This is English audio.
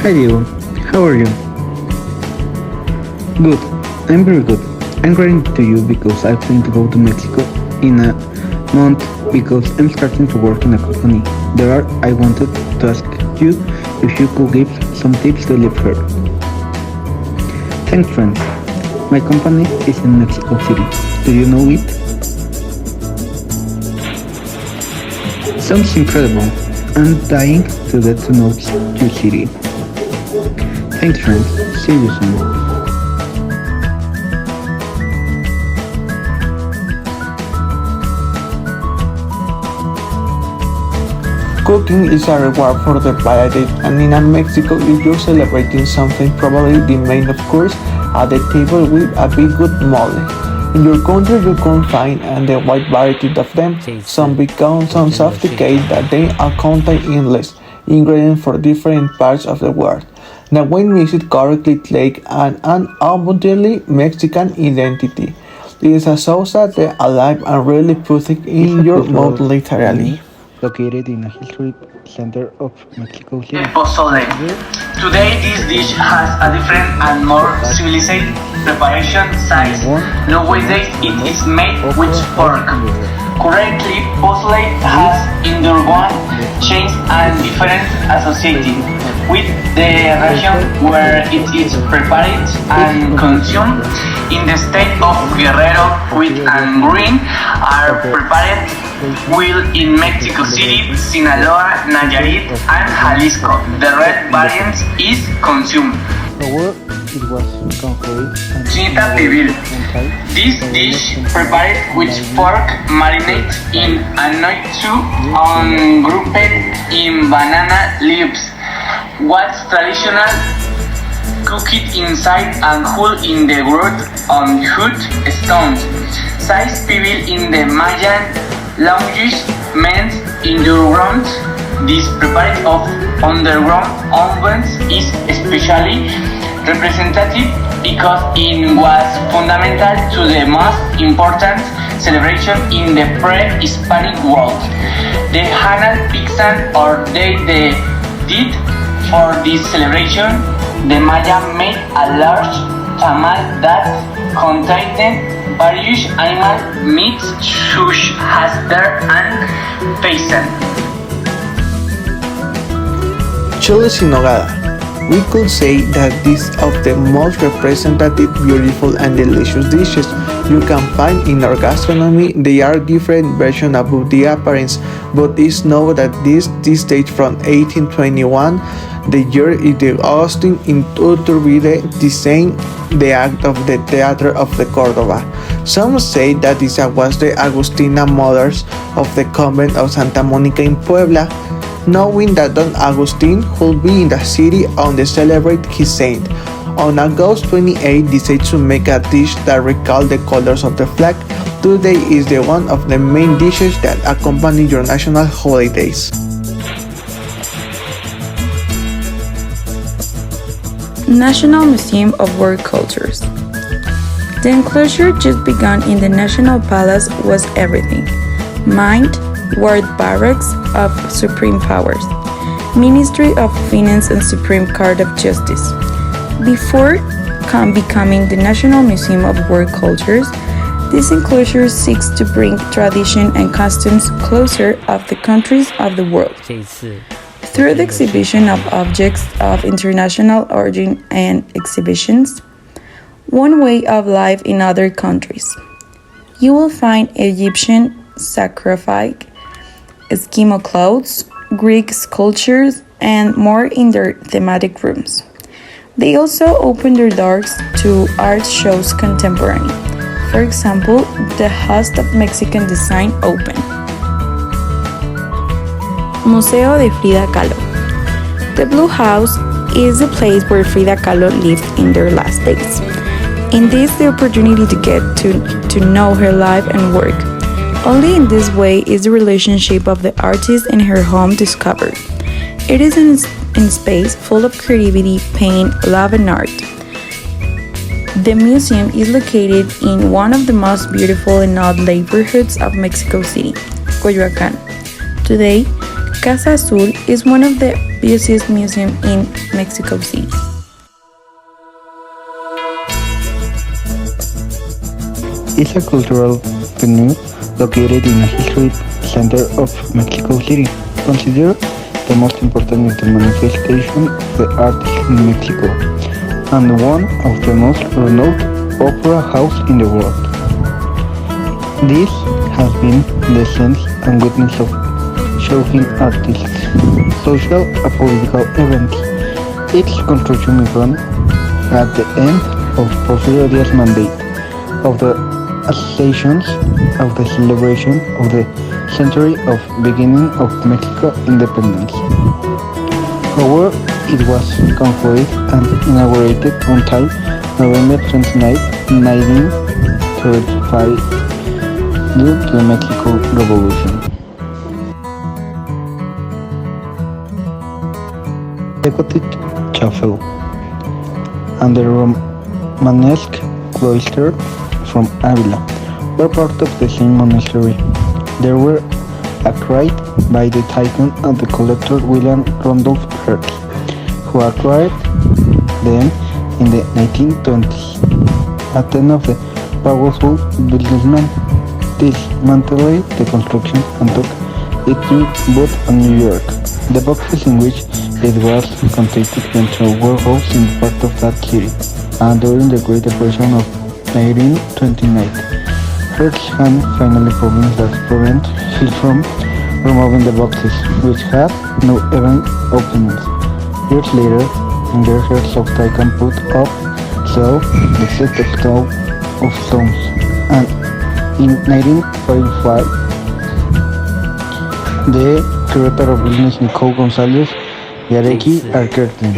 Hi Diego, how are you? Good, I'm very good. I'm writing to you because I plan to go to Mexico in a month because I'm starting to work in a company. I wanted to ask you if you could give some tips to live here. Thanks friend. My company is in Mexico City. Do you know it? Sounds incredible. I'm dying to get to know your city. Thanks friend. See you soon. Cooking is a reward for the piety, and in Mexico, if you're celebrating something, probably the main of course at the table with a big good mole. In your country, you can find and the wide variety of them. Some become some sophisticated that they are contain endless ingredients for different parts of the world. Now, when mixed correctly, take an unabundantly Mexican identity. It is a sauce that they alive and really put it in your mouth literally. Located in a historic center of Mexico City. Pozole. Today this dish has a different and more civilized preparation size. Nowadays it is made with pork. Currently, pozole has undergone change and different associated with the region where it is prepared and consumed. In the state of Guerrero, wheat and green are prepared well in Mexico City, Sinaloa, Nayarit, and Jalisco. The red variant is consumed. It was concrete and Chinita pibil. This dish prepared with pork marinade in a night soup on grouped in banana leaves. What's traditional? Cooked inside and cool in the wood on wood stones. Size pibil in the Mayan language meant underground. This prepared of underground ovens is especially representative because it was fundamental to the most important celebration in the pre-Hispanic world, the Hanal Pixan or Day de Did. For this celebration, the Maya made a large tamal that contained various animal meats such as deer and pheasant. Chiles in nogada. We could say that this is of the most representative, beautiful and delicious dishes you can find in our gastronomy. They are different versions about the appearance, but it's known that this dates from 1821. The year is the Austin in Iturbide, design the act of the Theater of the Córdoba. Some say that this was the Agustina mothers of the convent of Santa Monica in Puebla, knowing that Don Agustin would be in the city on to celebrate his saint. On August 28, decided to make a dish that recalls the colors of the flag. Today is the one of the main dishes that accompany your national holidays. National Museum of World Cultures. The enclosure just begun in the National Palace was everything. Mind, ward barracks of supreme powers, Ministry of Finance and Supreme Court of Justice. Before becoming the National Museum of World Cultures, this enclosure seeks to bring tradition and customs closer of the countries of the world. Through the exhibition of objects of international origin and exhibitions, one way of life in other countries. You will find Egyptian sarcophagi, Eskimo clothes, Greek sculptures, and more in their thematic rooms. They also open their doors to art shows contemporary. For example, the Host of Mexican Design open. Museo de Frida Kahlo. The Blue House is the place where Frida Kahlo lived in their last days. In this, the opportunity to get to know her life and work. Only in this way is the relationship of the artist and her home discovered. It is in space full of creativity, pain, love, and art. The museum is located in one of the most beautiful and odd neighborhoods of Mexico City, Coyoacán. Today, Casa Azul is one of the busiest museums in Mexico City. It's a cultural venue located in a historic center of Mexico City, considered the most important manifestation of the arts in Mexico, and one of the most renowned opera houses in the world. This has been the sense and witness of showing artists, social and political events. Its construction began at the end of Porfirio Diaz's mandate of the assassinations of the celebration of the century of beginning of Mexico independence. However, it was concluded and inaugurated until November 29, 1935 due to the Mexico Revolution. The Gothic chapel and the Romanesque cloister from Avila were part of the same monastery. They were acquired by the tycoon and the collector William Randolph Hearst, who acquired them in the 1920s. At the end of the powerful businessman dismantled the construction and took it to both New York. The boxes in which it was contained went to a warehouse in part of that city, and during the Great Depression of 1929, Hertz had finally problems that prevent him from removing the boxes, which had no even openings. Years later, the Hertz of Tycoon put up so the set of stones, and in 1945, the curator of business Nicole Gonzalez Yarecki acquired them.